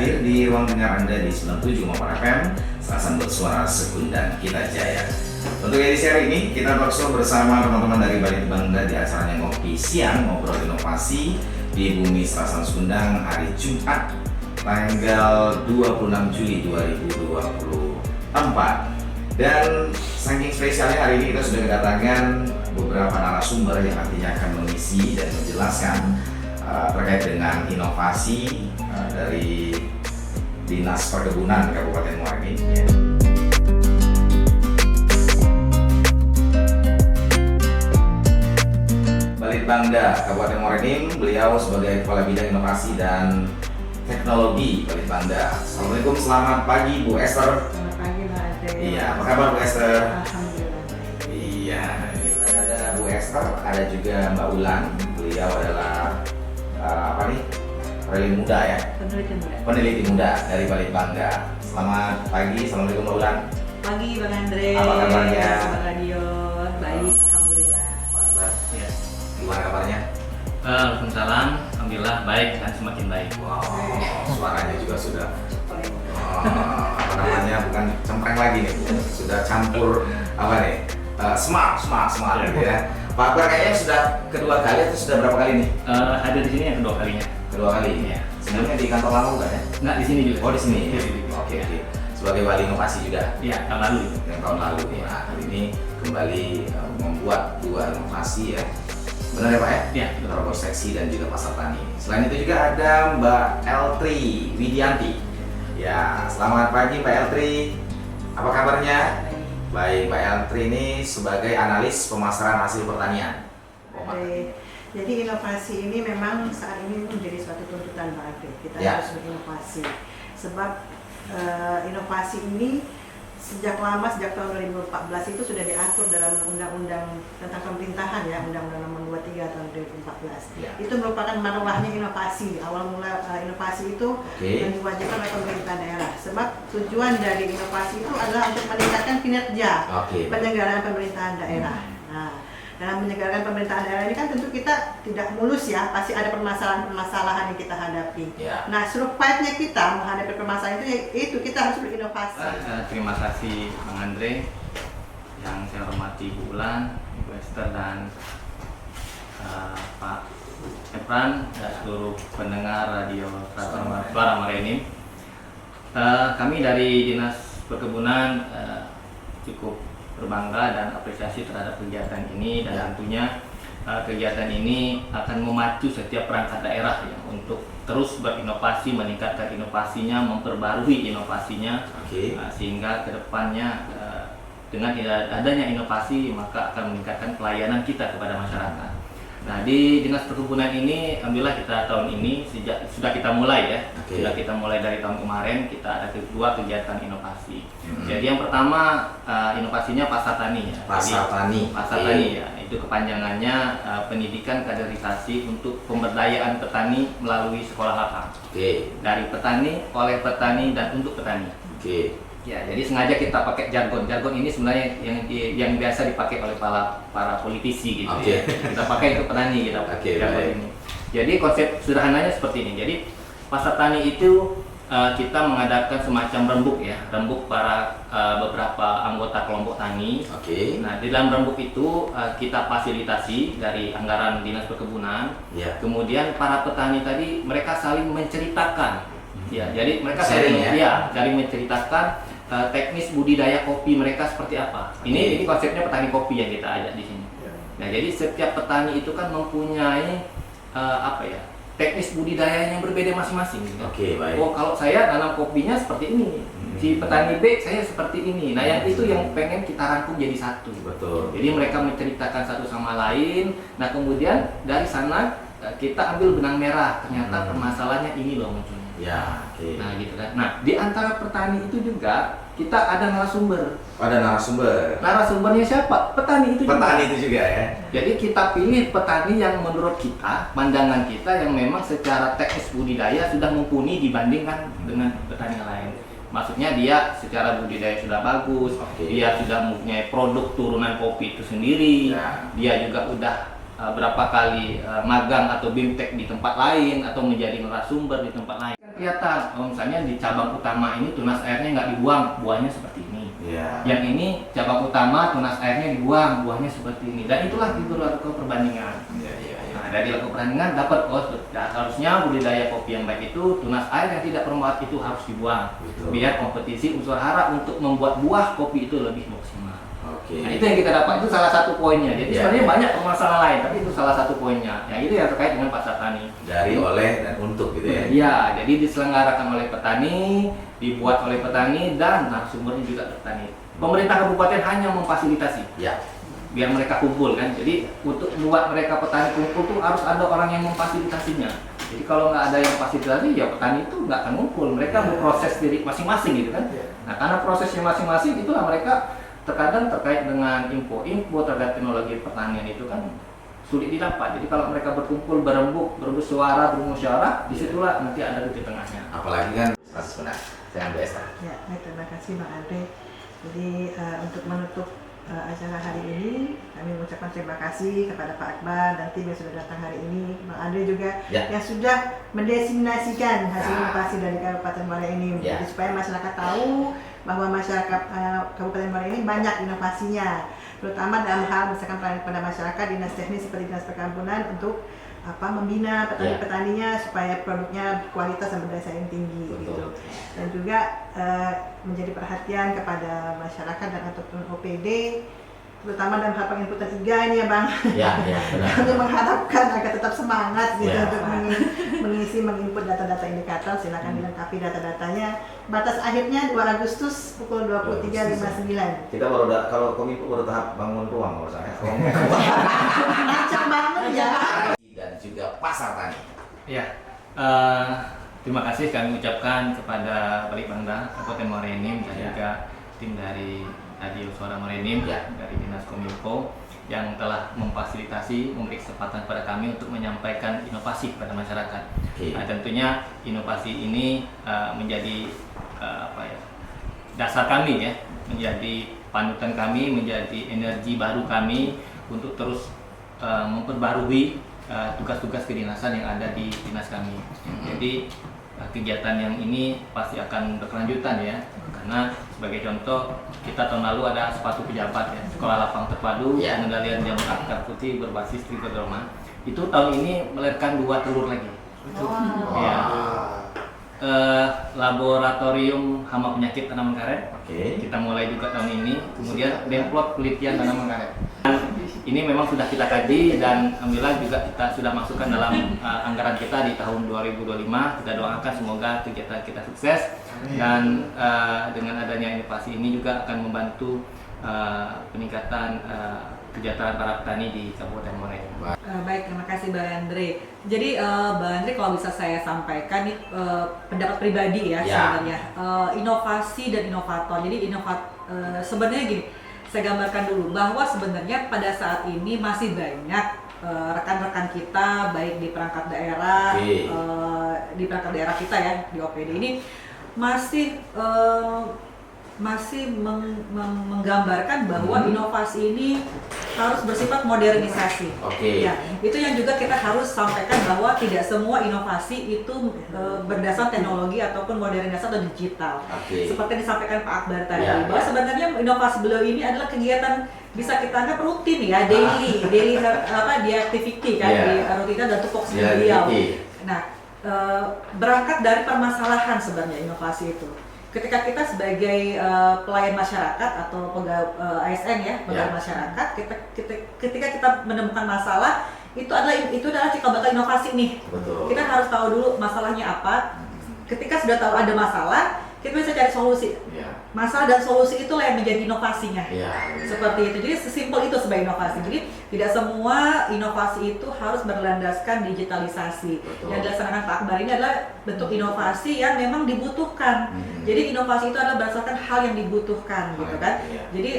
hadir di ruang dengar Anda di 97,4 FM, Serasan Bersuara Sekundang Kita Jaya. Untuk edisi hari ini, kita talkshow bersama teman-teman dari Balitbangda di acaranya Ngopi Siang, Ngobrol Inovasi di Bumi Serasan Sundang hari Jumat, tanggal 26 Juli 2024. Dan saking spesialnya hari ini kita sudah kedatangan beberapa narasumber yang nantinya akan mengisi dan menjelaskan terkait dengan inovasi dari Dinas Perkebunan Kabupaten Muara Enim. Balitbangda Kabupaten Muara Enim, beliau sebagai Kepala Bidang Inovasi dan Teknologi Balitbangda. Assalamualaikum, selamat pagi Bu Esther. Selamat pagi Mbak Ade. Iya, apa kabar Bu Esther? Alhamdulillah. Iya, ada Bu Esther, ada juga Mbak Ulan. Beliau adalah peneliti muda ya? Peneliti muda dari Balitbangda. Selamat pagi, assalamualaikum Mbak Ulan. Pagi Bang Andre. Apa kabarnya? Sobat radio, baik, alhamdulillah. Ya. Gimana kabarnya? Waalaikumsalam, alhamdulillah baik dan semakin baik. Wow, suaranya juga sudah bukan cempreng lagi nih, sudah campur smart gitu ya. Pak Akbar kayaknya sudah kedua kali atau sudah berapa kali nih? Ada di sini yang kedua kalinya. Kedua kali ya. Sebelumnya di kantor lama bukan ya? Nggak, di sini juga. Oh di sini. Di sini. Oke. Sebagai wali inovasi juga. Iya, tahun lalu. Yang tahun lalu. Nah, kali ini kembali membuat dua inovasi ya. Benar ya Pak ya? Iya. Robot seksi dan juga pasar tani. Selain itu juga ada Mbak Eltri Widianti. Ya, selamat pagi Mbak Eltri. Apa kabarnya? Baik, Mbak Eltri ini sebagai analis pemasaran hasil pertanian. Baik. Jadi inovasi ini memang saat ini menjadi suatu tuntutan Pak Ade. Kita harus berinovasi. Sebab inovasi ini sejak tahun 2014 itu sudah diatur dalam undang-undang tentang pemerintahan ya, Undang-Undang Nomor 23 tahun 2014. Ya. Itu merupakan marwahnya inovasi. Awal mula inovasi itu yang diwajibkan oleh pemerintah daerah. Sebab tujuan dari inovasi itu adalah untuk meningkatkan kinerja penyelenggaraan pemerintahan daerah. Nah, dalam menyegarkan pemerintahan daerah ini kan tentu kita tidak mulus ya, pasti ada permasalahan-permasalahan yang kita hadapi. Ya. Nah, survive-nya kita menghadapi permasalahan itu kita harus berinovasi. Terima kasih Bang Andre, yang saya hormati Bu Ulan, Ibu Esther dan Pak Efran dan seluruh pendengar radio Suara Muara Enim. Kami dari Dinas Perkebunan cukup berbangga dan apresiasi terhadap kegiatan ini dan tentunya kegiatan ini akan memacu setiap perangkat daerah ya, untuk terus berinovasi, meningkatkan inovasinya, memperbarui inovasinya, sehingga kedepannya dengan adanya inovasi maka akan meningkatkan pelayanan kita kepada masyarakat. Nah, di Dinas Perkebunan ini, alhamdulillah kita tahun ini sudah kita mulai ya, sudah kita mulai dari tahun kemarin kita ada dua kegiatan inovasi. Jadi yang pertama inovasinya pasar tani ya. Pasar tani ya, itu kepanjangannya pendidikan kaderisasi untuk pemberdayaan petani melalui sekolah lakang. Dari petani, oleh petani dan untuk petani. Ya, jadi sengaja kita pakai jargon. Jargon ini sebenarnya yang biasa dipakai oleh para politisi gitu ya. Kita pakai untuk petani kita pakai jargon ini. Jadi konsep sederhananya seperti ini. Jadi pasar tani itu kita mengadakan semacam rembuk ya, rembuk para beberapa anggota kelompok tani. Nah, di dalam rembuk itu kita fasilitasi dari anggaran Dinas Perkebunan. Kemudian para petani tadi mereka saling menceritakan. Ya, jadi mereka saling menceritakan teknis budidaya kopi mereka seperti apa. Ini konsepnya petani kopi yang kita ajak di sini. Nah, jadi setiap petani itu kan mempunyai teknis budidaya yang berbeda masing-masing. Baik. Oh, kalau saya tanam kopinya seperti ini, si petani B saya seperti ini. Nah, yang itu yang pengen kita rangkum jadi satu. Betul. Jadi mereka menceritakan satu sama lain. Nah, kemudian dari sana kita ambil benang merah. Ternyata permasalahannya ini loh munculnya. Nah, gitu kan. Nah, di antara petani itu juga kita ada narasumber. Ada narasumber. Narasumbernya siapa? Petani itu juga. Petani itu juga ya. Jadi kita pilih petani yang menurut kita, pandangan kita yang memang secara teknis budidaya sudah mumpuni dibandingkan dengan petani yang lain. Maksudnya dia secara budidaya sudah bagus, dia sudah mempunyai produk turunan kopi itu sendiri, dia juga udah berapa kali magang atau bimtek di tempat lain atau menjadi narasumber di tempat lain. kelihatan. Misalnya di cabang utama ini tunas airnya nggak dibuang, buahnya seperti ini. Yang ini cabang utama tunas airnya dibuang, buahnya seperti ini. Dan itulah dilakukan perbandingan. Nah, dari lakukan perbandingan dapat harusnya budidaya kopi yang baik itu tunas air yang tidak bermuat itu harus dibuang. Biar kompetisi unsur hara untuk membuat buah kopi itu lebih maksimal. Nah, itu yang kita dapat, itu salah satu poinnya. Jadi sebenarnya banyak permasalahan lain, tapi itu salah satu poinnya. Yang itu yang terkait dengan pasar tani. Dari, oleh, dan untuk gitu ya. Iya, jadi diselenggarakan oleh petani, dibuat oleh petani, dan narasumbernya juga petani. Pemerintah kabupaten hanya memfasilitasi. Biar mereka kumpul kan. Jadi untuk membuat mereka petani kumpul tuh harus ada orang yang memfasilitasinya. Jadi kalau nggak ada yang fasilitasi, ya petani itu nggak akan ngumpul. Mereka memproses diri masing-masing gitu kan. Nah, karena prosesnya masing-masing itulah mereka terkadang terkait dengan info terkait teknologi pertanian itu kan sulit didapat. Jadi kalau mereka berkumpul, berembuk, bersuara, bermusyawarah, disitulah nanti ada titik tengahnya. Apalagi kan benar. Saya ambil Esther. Ya, terima kasih Bang Andre. Jadi untuk menutup acara hari ini, kami mengucapkan terima kasih kepada Pak Akbar dan tim yang sudah datang hari ini, Bang Andre juga yang sudah mendesimasikan hasil inovasi dari Kabupaten Muara Enim, jadi supaya masyarakat tahu bahwa masyarakat Kabupaten Muara Enim banyak inovasinya, terutama dalam hal misalkan pelayanan kepada masyarakat, dinas teknis seperti dinas perkampungan untuk membina petani-petaninya supaya produknya kualitas dan berdaya saing tinggi gitu. Dan juga menjadi perhatian kepada masyarakat dan ataupun OPD terutama dalam hal penginputan IGA ini ya Bang. Benar. Kami mengharapkan agar tetap semangat gitu untuk menginput data-data indikator. Silakan dilengkapi data-datanya. Batas akhirnya 2 Agustus pukul 23.59. Kita baru kalau Kominfo baru tahap bangun ruang kalau saya. Macam banget ya. Dan juga pasar tani. Terima kasih kami ucapkan kepada Balitbangda Kabupaten Muara Enim dan juga tim dari Radio Suara Muara Enim dari Dinas Kominfo yang telah memfasilitasi, memberi kesempatan kepada kami untuk menyampaikan inovasi kepada masyarakat. Tentunya inovasi ini menjadi dasar kami ya, menjadi panutan kami, menjadi energi baru kami untuk terus memperbarui tugas-tugas kedinasan yang ada di dinas kami. Jadi kegiatan yang ini pasti akan berkelanjutan ya, karena sebagai contoh kita tahun lalu ada sepatu pejabat ya, sekolah lapang terpadu pengendalian jamur akar putih berbasis trichodroma. Itu tahun ini melahirkan 2 telur lagi. Laboratorium hama penyakit tanaman karet. Kita mulai juga tahun ini. Kemudian demplot penelitian tanaman karet. Ini memang sudah kita kaji dan alhamdulillah juga kita sudah masukkan dalam anggaran kita di tahun 2025. Kita doakan semoga kegiatan kita sukses dan dengan adanya inovasi ini juga akan membantu peningkatan kesejahteraan para petani di Kabupaten Muara Enim. Baik, terima kasih Bang Andre. Jadi Bang Andre kalau bisa saya sampaikan nih pendapat pribadi ya sebenarnya inovasi dan inovator. Jadi sebenarnya gini, saya gambarkan dulu bahwa sebenarnya pada saat ini masih banyak rekan-rekan kita baik di perangkat daerah, di perangkat daerah kita ya di OPD ini masih menggambarkan bahwa inovasi ini harus bersifat modernisasi. Ya, itu yang juga kita harus sampaikan bahwa tidak semua inovasi itu berdasar teknologi ataupun modernisasi atau digital. Seperti disampaikan Pak Akbar tadi, bahwa sebenarnya inovasi beliau ini adalah kegiatan bisa kita anggap rutin ya, daily activity kan, di rutinitas dan tupoksi beliau. Nah, berangkat dari permasalahan sebenarnya inovasi itu. Ketika kita sebagai pelayan masyarakat atau ASN ya, pegawai masyarakat, ketika kita menemukan masalah, itu adalah cikal bakal inovasi nih. Kita harus tahu dulu masalahnya apa. Ketika sudah tahu ada masalah, kita bisa cari solusi. Masalah dan solusi itulah yang menjadi inovasinya. Seperti itu. Jadi sesimpel itu sebagai inovasi. Jadi tidak semua inovasi itu harus berlandaskan digitalisasi. Yang dilaksanakan Pak Akbar ini adalah bentuk inovasi yang memang dibutuhkan. Jadi inovasi itu adalah berdasarkan hal yang dibutuhkan, gitu kan. Jadi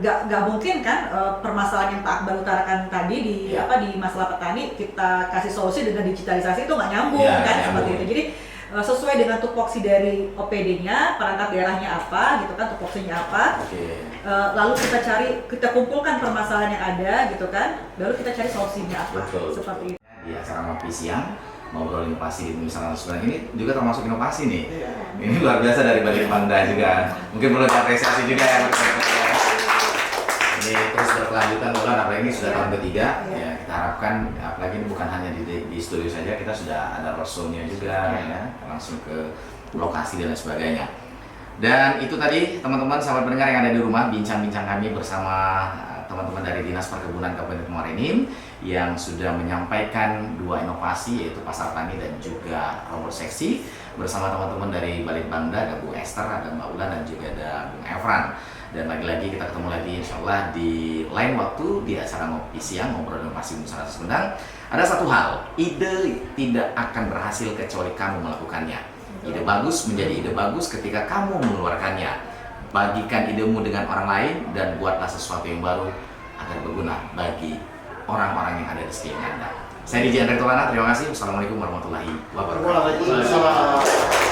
nggak mungkin kan permasalahan yang Pak Akbar utarakan tadi di masalah petani kita kasih solusi dengan digitalisasi itu nggak nyambung kan seperti itu. Jadi sesuai dengan tupoksi dari OPD-nya, perangkat daerahnya apa, gitu kan, tupoksinya apa. Lalu kita kumpulkan permasalahan yang ada, gitu kan. Lalu kita cari solusinya apa. Seperti itu. Di acara ngopi siang ngobrol inovasi di Nusantara Sumedang ini juga termasuk inovasi nih. Ini luar biasa dari Balitbangda juga. Mungkin perlu diapresiasi juga ya. Ini terus berkelanjutan bulan, apalagi ini sudah tahun ketiga. Ya, kita harapkan apalagi ini bukan hanya di studio saja, kita sudah ada roadshow-nya juga ya, langsung ke lokasi dan lain sebagainya. Dan itu tadi teman-teman sahabat pendengar yang ada di rumah, bincang-bincang kami bersama teman-teman dari Dinas Perkebunan Kabupaten Muarani yang sudah menyampaikan 2 inovasi, yaitu pasar tani dan juga robot seksi bersama teman-teman dari Balitbangda, ada Bu Esther, ada Mbak Ulan, dan juga ada Bung Efran. Dan lagi-lagi kita ketemu lagi insya Allah di lain waktu di acara Ngopi Siang, Ngobrol Inovasi Nusantara Sumedang. Ada satu hal, ide tidak akan berhasil kecuali kamu melakukannya. Ide bagus menjadi ide bagus ketika kamu mengeluarkannya. Bagikan idemu dengan orang lain dan buatlah sesuatu yang baru agar berguna bagi orang-orang yang ada di sekeliling Anda. Saya DJ Andre Tolana, terima kasih. Wassalamualaikum warahmatullahi wabarakatuh. Waalaikumsalam.